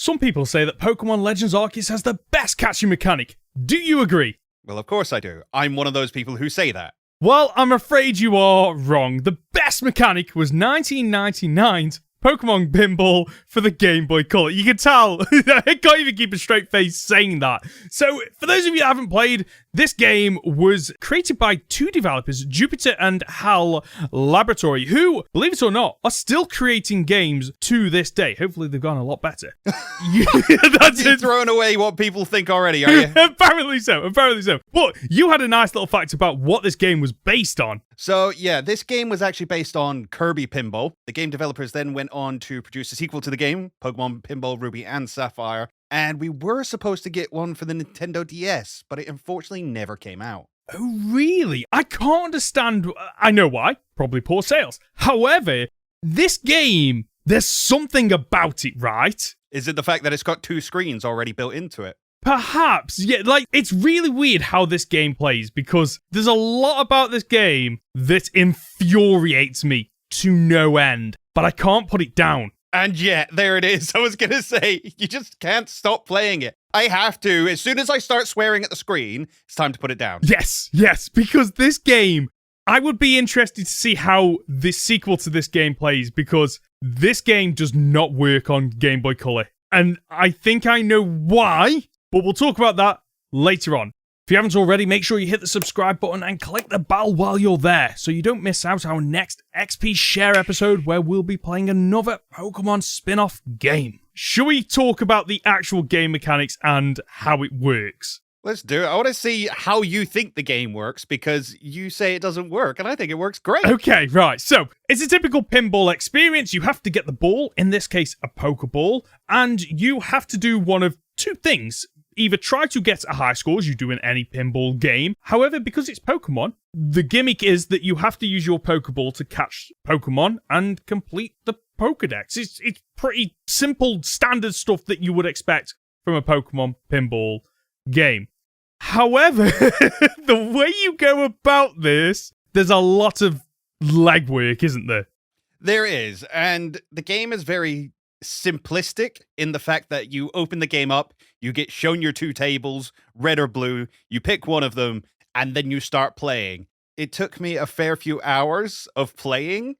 Some people say that Pokemon Legends Arceus has the best catching mechanic. Do you agree? Well, of course I do. I'm one of those people who say that. Well, I'm afraid you are wrong. The best mechanic was 1999's Pokemon Pinball for the Game Boy Color. You can tell, I can't even keep a straight face saying that. So, for those of you who haven't played, this game was created by two developers, Jupiter and HAL Laboratory, who, believe it or not, are still creating games to this day. Hopefully they've gone a lot better. That's You're throwing away what people think already, are you? Apparently so. But you had a nice little fact about what this game was based on. So, yeah, this game was actually based on Kirby Pinball. The game developers then went on to produce a sequel to the game, Pokemon Pinball Ruby and Sapphire, and we were supposed to get one for the Nintendo DS, but it unfortunately never came out. Oh, really? I can't understand. I know why. Probably poor sales. However, this game, there's something about it, right? Is it the fact that it's got two screens already built into it? Perhaps, yeah, like, it's really weird how this game plays, because there's a lot about this game that infuriates me to no end, but I can't put it down. And yet, there it is. I was going to say, you just can't stop playing it. I have to. As soon as I start swearing at the screen, it's time to put it down. Yes, because this game, I would be interested to see how this sequel to this game plays, because this game does not work on Game Boy Color. And I think I know why, but we'll talk about that later on. If you haven't already, make sure you hit the subscribe button and click the bell while you're there so you don't miss out our next XP Share episode where we'll be playing another Pokemon spin-off game. Should we talk about the actual game mechanics and how it works? Let's do it. I want to see how you think the game works, because you say it doesn't work, and I think it works great. Okay, right. So, it's a typical pinball experience. You have to get the ball, in this case, a Pokeball, and you have to do one of two things. Either try to get a high score, as you do in any pinball game. However, because it's Pokemon, the gimmick is that you have to use your Pokeball to catch Pokemon and complete the pokedex. It's pretty simple, standard stuff that you would expect from a Pokemon pinball game. However, the way you go about this, there's a lot of legwork, isn't there? There is, and the game is very simplistic in the fact that you open the game up, you get shown your two tables, red or blue, you pick one of them, and then you start playing. It took me a fair few hours of playing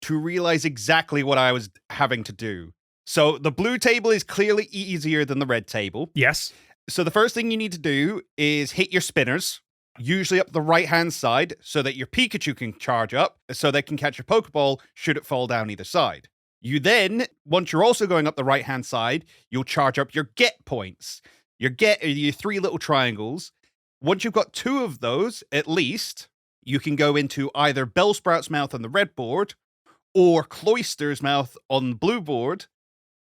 to realize exactly what I was having to do. So the blue table is clearly easier than the red table. Yes. So the first thing you need to do is hit your spinners, usually up the right-hand side, so that your Pikachu can charge up, so they can catch your Pokeball should it fall down either side. You then, once you're also going up the right-hand side, you'll charge up your get points. Your get are your three little triangles. Once you've got two of those, at least, you can go into either Bellsprout's mouth on the red board or Cloyster's mouth on the blue board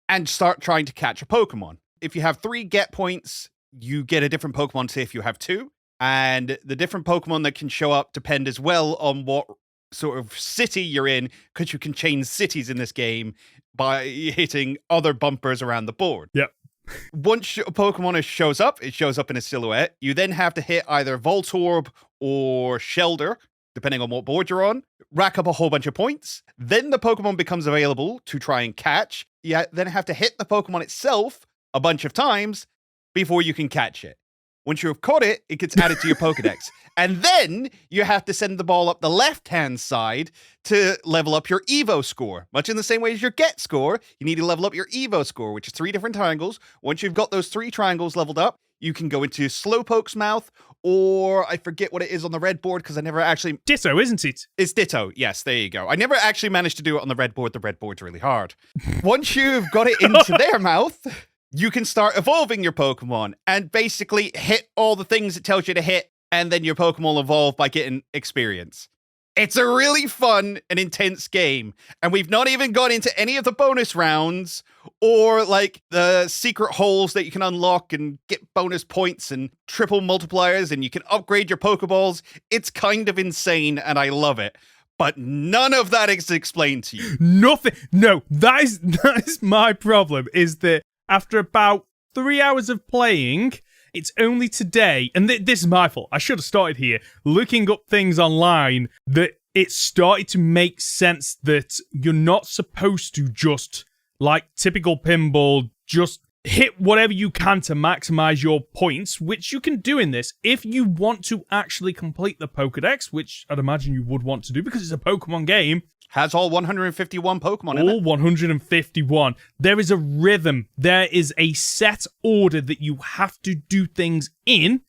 and start trying to catch a Pokemon. If you have 3 get points, you get a different Pokemon, say if you have 2. And the different Pokemon that can show up depend as well on what sort of city you're in, because you can change cities in this game by hitting other bumpers around the board. Yep. Once a Pokemon shows up, it shows up in a silhouette. You then have to hit either Voltorb or Shelder, depending on what board you're on, rack up a whole bunch of points. Then the Pokemon becomes available to try and catch. You then have to hit the Pokemon itself a bunch of times before you can catch it. Once you have caught it, it gets added to your Pokedex. And then you have to send the ball up the left-hand side to level up your Evo score. Much in the same way as your Get score, you need to level up your Evo score, which is 3 different triangles. Once you've got those 3 triangles leveled up, you can go into Slowpoke's mouth, or I forget what it is on the red board because I never actually... Ditto, isn't it? It's Ditto. Yes, there you go. I never actually managed to do it on the red board. The red board's really hard. Once you've got it into their mouth... you can start evolving your Pokemon and basically hit all the things it tells you to hit, and then your Pokemon evolve by getting experience. It's a really fun and intense game, and we've not even gone into any of the bonus rounds or like the secret holes that you can unlock and get bonus points and triple multipliers, and you can upgrade your Pokeballs. It's kind of insane, and I love it. But none of that is explained to you. Nothing. No, that is my problem, is that after about 3 hours of playing, it's only today, and this is my fault, I should have started here, looking up things online, that it started to make sense that you're not supposed to just, like typical pinball, just hit whatever you can to maximize your points, which you can do in this. If you want to actually complete the Pokedex, which I'd imagine you would want to do because it's a Pokemon game. Has all 151 Pokemon in it. All 151. There is a rhythm. There is a set order that you have to do things in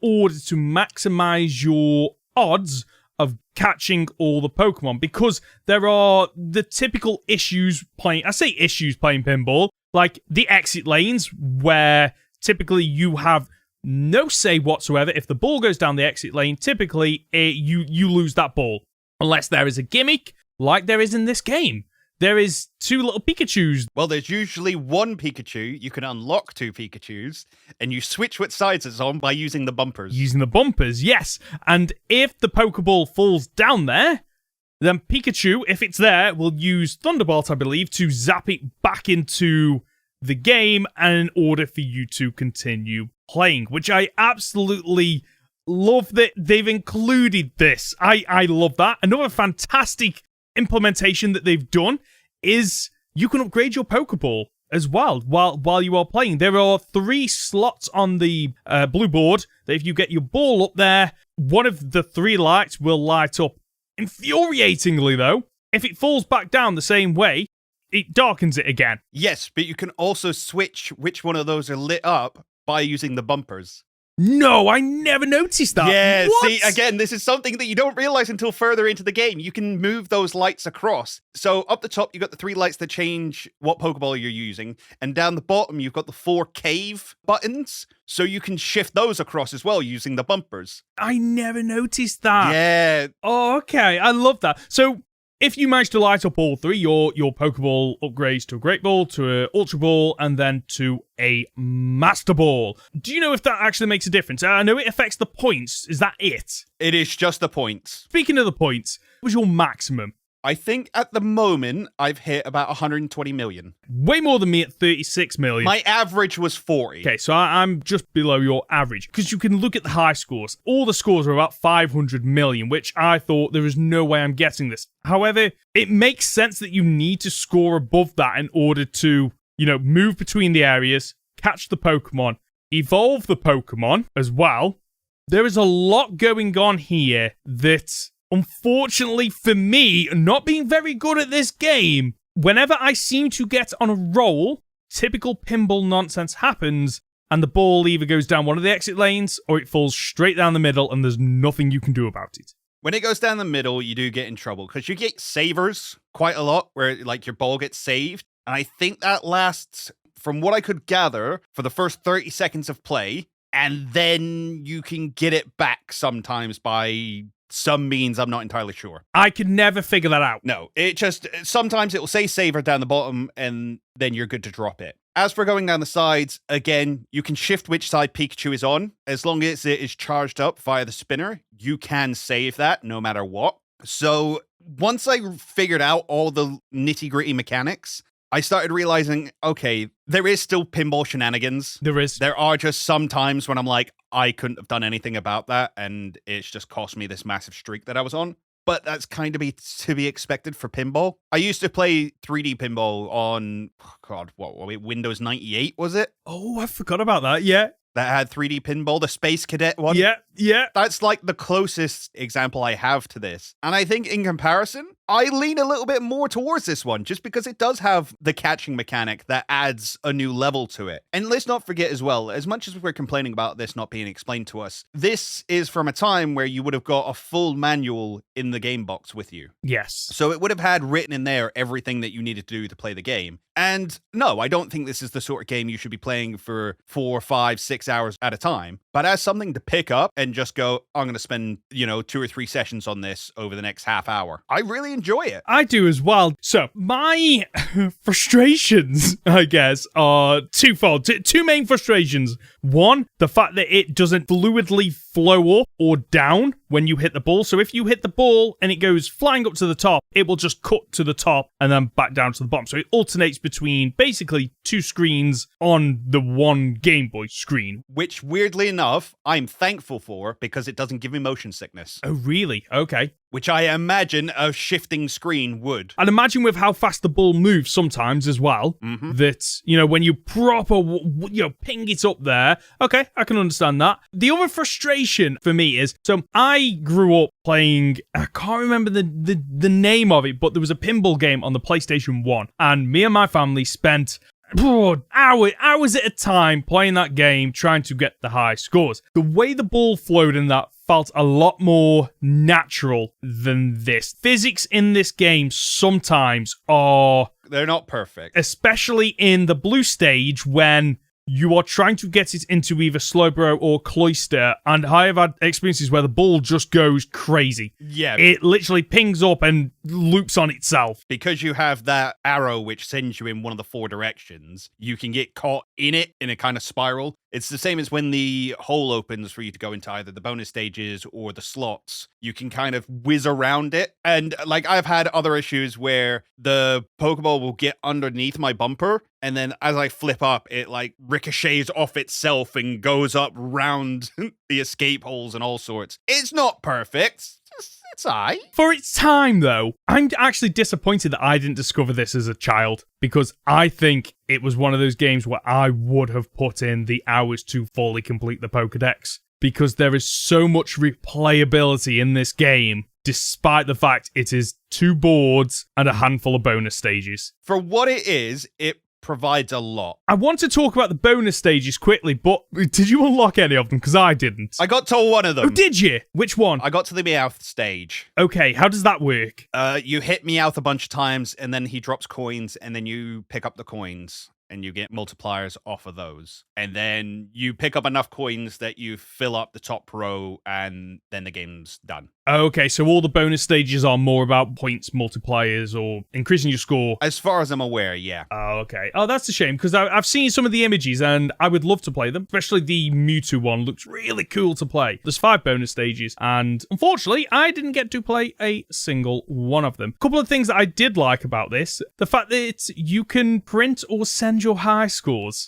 order to maximize your odds of catching all the Pokemon. Because there are the typical issues playing pinball, like the exit lanes, where typically you have no say whatsoever. If the ball goes down the exit lane, typically you lose that ball. Unless there is a gimmick, like there is in this game. There is 2 little Pikachus. Well, there's usually 1 Pikachu. You can unlock 2 Pikachus, and you switch which sides it's on by using the bumpers. Using the bumpers, yes. And if the Pokeball falls down there, then Pikachu, if it's there, will use Thunderbolt, I believe, to zap it back into the game and in order for you to continue playing, which I absolutely love that they've included this. I love that. Another fantastic implementation that they've done is you can upgrade your Pokeball as well while you are playing. There are 3 slots on the blue board that if you get your ball up there, one of the 3 lights will light up. Infuriatingly, though, if it falls back down the same way, it darkens it again. Yes, but you can also switch which one of those are lit up by using the bumpers. No, I never noticed that. Yeah, What? see, again, this is something that you don't realize until further into the game. You can move those lights across. So up the top, you've got the 3 lights that change what Pokeball you're using. And down the bottom, you've got the 4 cave buttons. So you can shift those across as well using the bumpers. I never noticed that. Yeah. Oh, okay. I love that. So if you manage to light up all 3, your Pokeball upgrades to a Great Ball, to a Ultra Ball, and then to a Master Ball. Do you know if that actually makes a difference? I know it affects the points. Is that it? It is just the points. Speaking of the points, what was your maximum? I think at the moment, I've hit about 120 million. Way more than me at 36 million. My average was 40. Okay, so I'm just below your average. Because you can look at the high scores. All the scores are about 500 million, which I thought there is no way I'm getting this. However, it makes sense that you need to score above that in order to, move between the areas, catch the Pokemon, evolve the Pokemon as well. There is a lot going on here that, unfortunately for me, not being very good at this game, whenever I seem to get on a roll, typical pinball nonsense happens, and the ball either goes down one of the exit lanes, or it falls straight down the middle, and there's nothing you can do about it. When it goes down the middle, you do get in trouble, because you get savers quite a lot, where your ball gets saved, and I think that lasts, from what I could gather, for the first 30 seconds of play, and then you can get it back sometimes by some means. I'm not entirely sure. I could never figure that out. No, it just, sometimes it will say saver down the bottom, and then you're good to drop it. As for going down the sides, again, you can shift which side Pikachu is on. As long as it is charged up via the spinner, you can save that no matter what. So once I figured out all the nitty-gritty mechanics, I started realizing, okay, there is still pinball shenanigans. There is. There are just some times when I'm like, I couldn't have done anything about that, and it's just cost me this massive streak that I was on. But that's kind of to be expected for pinball. I used to play 3D pinball on, Windows 98, was it? Oh, I forgot about that, yeah. That had 3D pinball, the Space Cadet one. Yeah. That's like the closest example I have to this. And I think in comparison, I lean a little bit more towards this one, just because it does have the catching mechanic that adds a new level to it. And let's not forget as well, as much as we're complaining about this not being explained to us, this is from a time where you would have got a full manual in the game box with you. Yes. So it would have had written in there everything that you needed to do to play the game. And no, I don't think this is the sort of game you should be playing for 4, 5, 6 hours at a time. But as something to pick up and just go, I'm going to spend, 2 or 3 sessions on this over the next half hour. I really enjoy it. I do as well. So my frustrations, I guess, are twofold. 2 main frustrations. One, the fact that it doesn't fluidly flow up or down when you hit the ball. So if you hit the ball and it goes flying up to the top, it will just cut to the top and then back down to the bottom. So it alternates between basically 2 screens on the one Game Boy screen. Which, weirdly enough, I'm thankful for, because it doesn't give me motion sickness. Oh, really? Okay. Which I imagine a shifting screen would. And imagine with how fast the ball moves sometimes as well, that, when you proper, ping it up there. Okay, I can understand that. The other frustration for me is, so I grew up playing, I can't remember the name of it, but there was a pinball game on the PlayStation 1, and me and my family spent hours at a time playing that game, trying to get the high scores. The way the ball flowed in that felt a lot more natural than this. Physics in this game sometimes are... They're not perfect. Especially in the blue stage when you are trying to get it into either Slowbro or Cloister, and I have had experiences where the ball just goes crazy. Yeah. It literally pings up and loops on itself. Because you have that arrow which sends you in one of the 4 directions, you can get caught in it in a kind of spiral. It's the same as when the hole opens for you to go into either the bonus stages or the slots. You can kind of whiz around it. And I've had other issues where the Pokeball will get underneath my bumper, and then as I flip up, it ricochets off itself and goes up round the escape holes and all sorts. It's not perfect. It's alright. For its time, though, I'm actually disappointed that I didn't discover this as a child, because I think it was one of those games where I would have put in the hours to fully complete the Pokedex, because there is so much replayability in this game, despite the fact it is 2 boards and a handful of bonus stages. For what it is, it provides a lot. I want to talk about the bonus stages quickly, but did you unlock any of them? Because I didn't. I got to one of them. Oh, did you? Which one? I got to the Meowth stage. Okay, how does that work? You hit Meowth a bunch of times, and then he drops coins, and then you pick up the coins, and you get multipliers off of those. And then you pick up enough coins that you fill up the top row, and then the game's done. Okay, so all the bonus stages are more about points multipliers or increasing your score. As far as I'm aware, yeah. Oh, okay. Oh, that's a shame, because I've seen some of the images, and I would love to play them. Especially the Mewtwo one looks really cool to play. There's 5 bonus stages, and unfortunately, I didn't get to play a single one of them. A couple of things that I did like about this. The fact that you can print or send your high scores.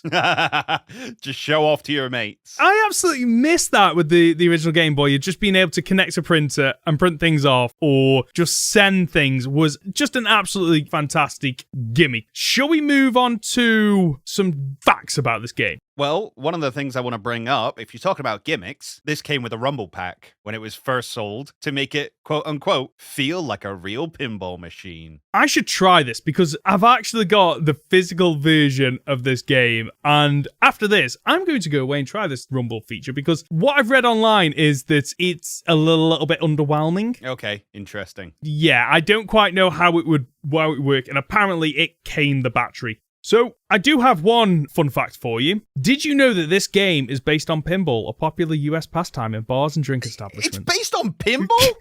Just show off to your mates. I absolutely missed that with the original Game Boy. You'd just being able to connect a printer and print things off or just send things was just an absolutely fantastic gimme. Shall we move on to some facts about this game? Well, one of the things I want to bring up, if you talk about gimmicks, this came with a Rumble Pack when it was first sold to make it, quote unquote, feel like a real pinball machine. I should try this because I've actually got the physical version of this game. And after this, I'm going to go away and try this Rumble feature because what I've read online is that it's a little bit underwhelming. Okay, interesting. Yeah, I don't quite know how it would work. And apparently it caned the battery. So, I do have one fun fact for you. Did you know that this game is based on pinball, a popular US pastime in bars and drink establishments? It's based on pinball?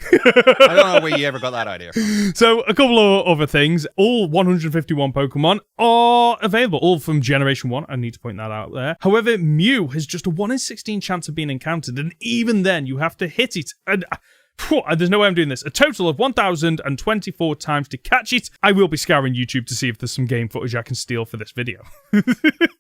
I don't know where you ever got that idea from. So, a couple of other things. All 151 Pokemon are available, all from Generation 1. I need to point that out there. However, Mew has just a 1 in 16 chance of being encountered, and even then, you have to hit it. And there's no way I'm doing this. A total of 1,024 times to catch it. I will be scouring YouTube to see if there's some game footage I can steal for this video.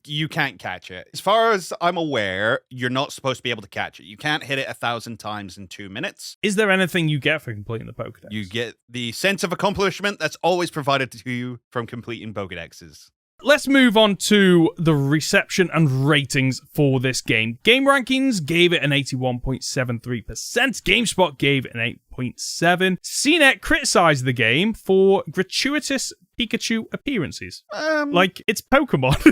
You can't catch it. As far as I'm aware, you're not supposed to be able to catch it. You can't hit it 1,000 times in 2 minutes. Is there anything you get for completing the Pokedex? You get the sense of accomplishment that's always provided to you from completing Pokedexes. Let's move on to the reception and ratings for this game. Game Rankings gave it an 81.73%. GameSpot gave it an 8.7. CNET criticized the game for gratuitous Pikachu appearances. It's Pokemon.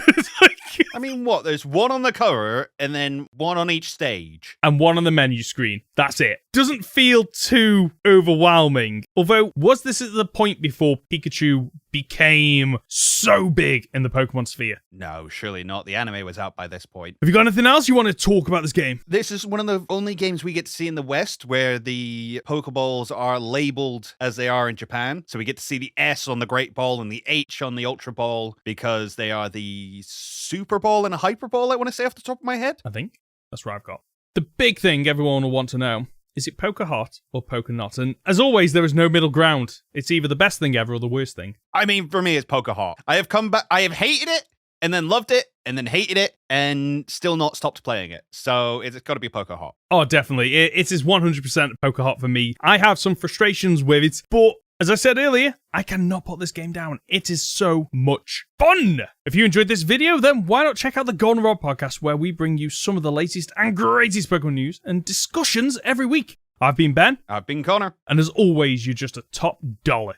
I mean, what? There's one on the cover and then one on each stage. And one on the menu screen. That's it. Doesn't feel too overwhelming. Although, was this at the point before Pikachu became so big in the Pokemon sphere? No, surely not. The anime was out by this point. Have you got anything else you want to talk about this game? This is one of the only games we get to see in the West where the Pokeballs are labeled as they are in Japan. So we get to see the S on the Great Ball and the H on the Ultra Ball because they are the Super Ball and a Hyper Ball, I want to say off the top of my head. I think that's what I've got. The big thing everyone will want to know, is it Poker Hot or Poker Not? And as always, there is no middle ground. It's either the best thing ever or the worst thing. I mean, for me, it's Poker Hot. I have come back. I have hated it, and then loved it, and then hated it, and still not stopped playing it. So it's got to be poker hot. Oh, definitely. It is 100% poker hot for me. I have some frustrations with it, but as I said earlier, I cannot put this game down. It is so much fun. If you enjoyed this video, then why not check out the Goldenrod Podcast, where we bring you some of the latest and greatest Pokemon news and discussions every week. I've been Ben. I've been Conor. And as always, you're just a top dollar.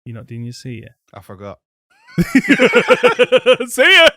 You're not doing your see ya. I forgot. See ya!